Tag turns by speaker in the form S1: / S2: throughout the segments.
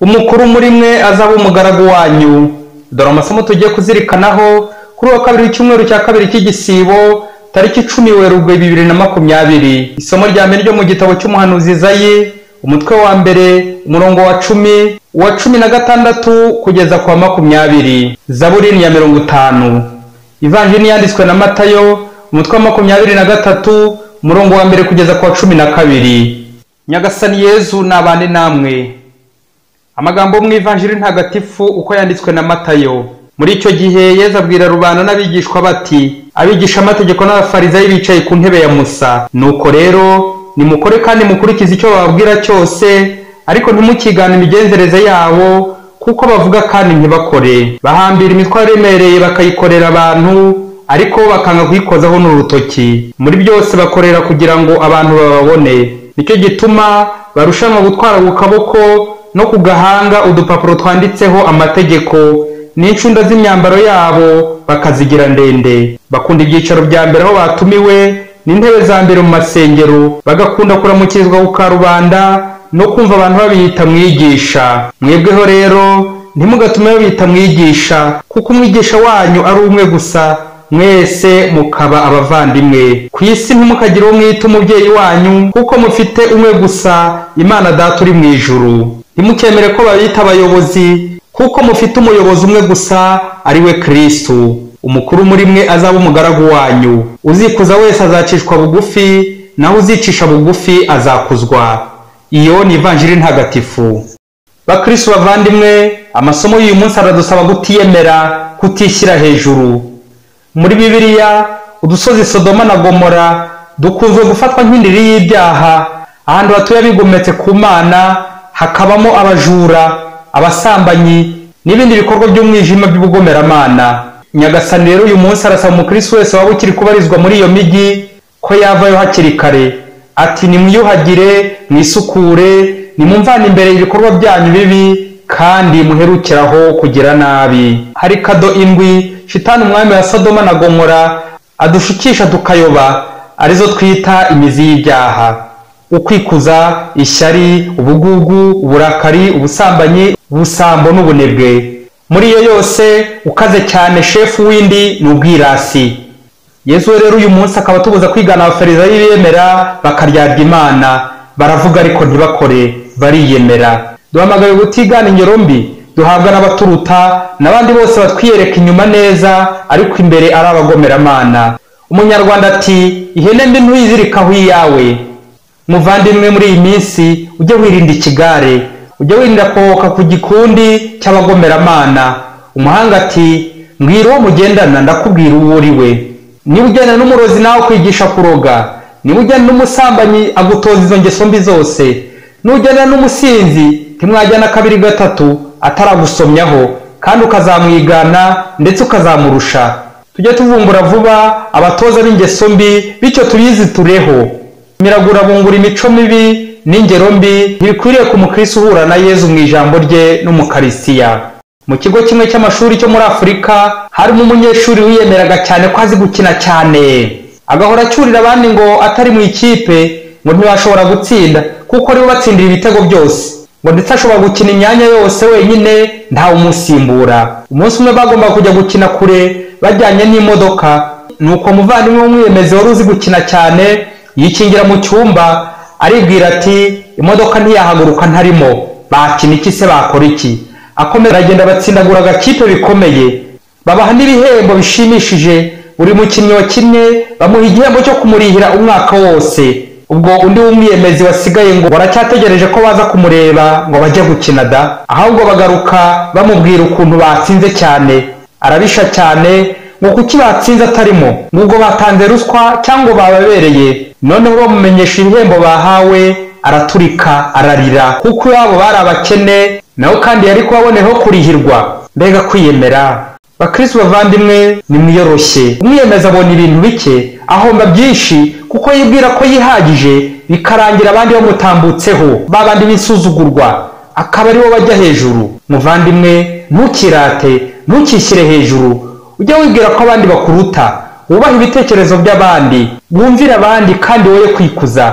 S1: umukuru muri mwe azaba umugaragu wanyu. Dore amasomo tugiye kuzirikanaho kuri wa kabiri w'icyumweru cya kabiri cy'igisibo tariki 10 Werurwe 2020. Isomo rya mbere ryo mu gitabo cy'umuhanuzi Izayi, umutwe wa mbere, umurongo wa 10, wa 16 kugeza kwa 20. Zaburi ni ya 50. Ivanjili yanditswe na Matayo, umutwe wa 23, umurongo wa mbere kugeza kwa 12. Nyagasani Yezu nabane namwe. Amagambo mu Ivanjili ntagatifu uko yanditswe na Matayo. Muri icyo gihe Yezu abwira rubanda n'abigishwa bati, abigisha amategeko n'abafarizayi bicaye ku ntebe ya Musa. Nuko rero nimukore kandi mukurikize icyo bababwira cyose, ariko ntimukigane imigenzereze yabo, kuko bavuga kandi ntibakore. Bahambira imitwaro iremereye bakayikorera abantu, ariko bakanga kuyikozaho n'urutoki. Muri byose bakorera kugira ngo abantu bababone. Nicyo gituma barushanwa gutwara ku kaboko no ku gahanga udupapuro twanditseho amategeko, n'incunda z'imyambaro yabo bakazigira ndende. Bakunda ibyicaro bya mbere aho batumiwe n'intebe za mbere mu masengero, bagakunda kuramukirizwa ku karubanda no kumva abantu babita mwigisha. Mwebweho rero ntimugatume babita mwigisha, kuko umwigisha wanyu ari umwe gusa, mwese mukaba abavandimwe. Ku isi ntimukagire uwo mwita umubyeyi wanyu, kuko mufite umwe gusa, Imana Data uri mu ijuru. Ntimukemere ko babita abayobozi, kuko mufite umuyobozi umwe gusa, ari we Kristo. Umukuru muri mwe azaba umugaragu wanyu. Uzikuza wese azacishwa bugufi, naho uzicisha bugufi azakuzwa. Iyo ni Ivanjili ntagatifu. Bakristo bavandimwe, amasomo y'uyu munsi aradusaba gutiyemera, kutishyira hejuru. Muri Bibiliya, udusozi Sodoma na Gomora dukunzwe gufatwa nk'indiri y'ibyaha, ahantu hatuye abigometse ku Mana, hakabamo abajura, abasambanyi n'ibindi bikorwa by'umwijima by'ubugomeramana. Nyagasani rero uyu munsi arasaba umukristo wese waba ukiri kubarizwa muri iyo migi ko yavayo hakiri kare. Ati nimwiyuhagire, mwisukure, nimumvane imbere ibikorwa byanyu bibi, kandi muherukiraho kugira nabi. Hari kado indwi Shitani umwami wa Sodoma na Gomora adushukisha tukayoba, arizo twita imizi y'ibyaha: ukwikuza, ishyari, ubugugu, uburakari, ubusambanyi, ubusambo n'ubunebwe. Muri iyo yose ukaze cyane shefu w'indi ni ubwirasi. Yesu rero uyu munsi akaba tubuza kwigana abafarizayi biyemera bakaryarya Imana, baravuga ariko ntibakore, bariyemera. Duhamagaye gutigana ingero mbi duhabwa n'abaturuta n'abandi bose batwiyereka inyuma neza, ariko imbere ari abagomeramana. Umunyarwanda ati, ihene mbi ntuyizirikaho iyawe. Muvandimwe, muri iyi minsi ujye wirinda ikigare, ujye wirinda kohoka ku gikundi cy'abagomeramana. Umuhanga ati, mbwira uwo mugendana ndakubwira uwo uri we. Niba ujyana n'umurozi nawe kwigisha kuroga, niba ujyana n'umusambanyi agutoza izo ngeso mbi zose, nujyana n'umusinzi ntimwajyana kabiri gatatu ataragusomyaho, kandi ukazamwigana ndetse ukazamurusha. Tujye tuvumbura vuba abatoza b'ingeso mbi, bityo tubizi tureho. Miragura bungura imico mibi n'ingero mbi ntibikwiriye ku mukristo uhura na Yezu mu ijambo rye no mu Karistiya. Mu kigo kimwe cy'amashuri cyo muri Afurika harimo umunyeshuri wiyemeraga cyane ko azi gukina cyane, agahora acyurira abandi ngo atari mu ikipe ngo ntibashobora gutsinda, kuko aribo batsindira ibitego byose, ngo ndetse ashobora gukina imyanya yose wenyine ntawe umusimbura. Umunsi umwe bagomba kujya gukina kure bajyanye n'imodoka, nuko muvandimwe w'umwiyemezi wari uzi gukina cyane yikingira mu cyumba, aribwira ati imodoka ntiyahaguruka ntarimo, bakina iki se, bakora iki? Akomeza aragenda batsindagura agakipe bikomeye, babaha n'ibihembo bishimishije. Buri mukinnyi wakinnye bamuha igihembo cyo kumurihira umwaka wose. Ubwo undi w'umwiyemezi wasigaye ngo baracyategereje ko baza kumureba ngo bajye gukina da, ahubwo bagaruka bamubwira ukuntu batsinze cyane. Arabisha cyane ngo kuki batsinze atarimo, nubwo batanze ruswa cyangwa bababereye. Noneho bamumenyesha ibihembo bahawe, araturika ararira, kuko abo bari abakene, nawe kandi yari kubaboneho kurihirwa. Mbega kwiyemera! Bakristo bavandimwe, nimwiyoroshye. Umwiyemeza abona ibintu bike, ahomba byinshi, kuko yibwira ko yihagije, bikarangira abandi bamutambutseho, babandi bisuzugurwa, akaba aribo bajya hejuru. Muvandimwe, ntukirate, ntukishyire hejuru. Ujye wibwira ko abandi bakuruta, wubaha ibitekerezo by'abandi, wumvira abandi kandi woye kwikuza.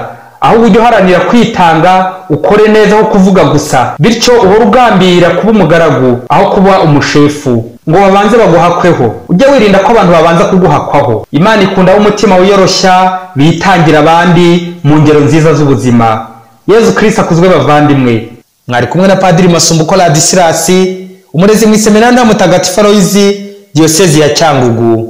S1: ahubwo ujye uharanira kwitanga, ukore neza aho kuvuga gusa, bityo uhora ugambirira kuba umugaragu aho kuba umushefu ngo babanze baguhakweho. Ujye wirinda ko abantu babanza kuguhakwaho. Imana ikunda umutima wiyoroshya, bitangira abandi mu ngero nziza z'ubuzima. Yezu Kristo akuzwe bavandimwe. Mwari kumwe na Padiri Masumbuko Ladislas, umurezi mu iseminari ya Mutagatifu Aloyizi, Diyosezi ya Cyangugu.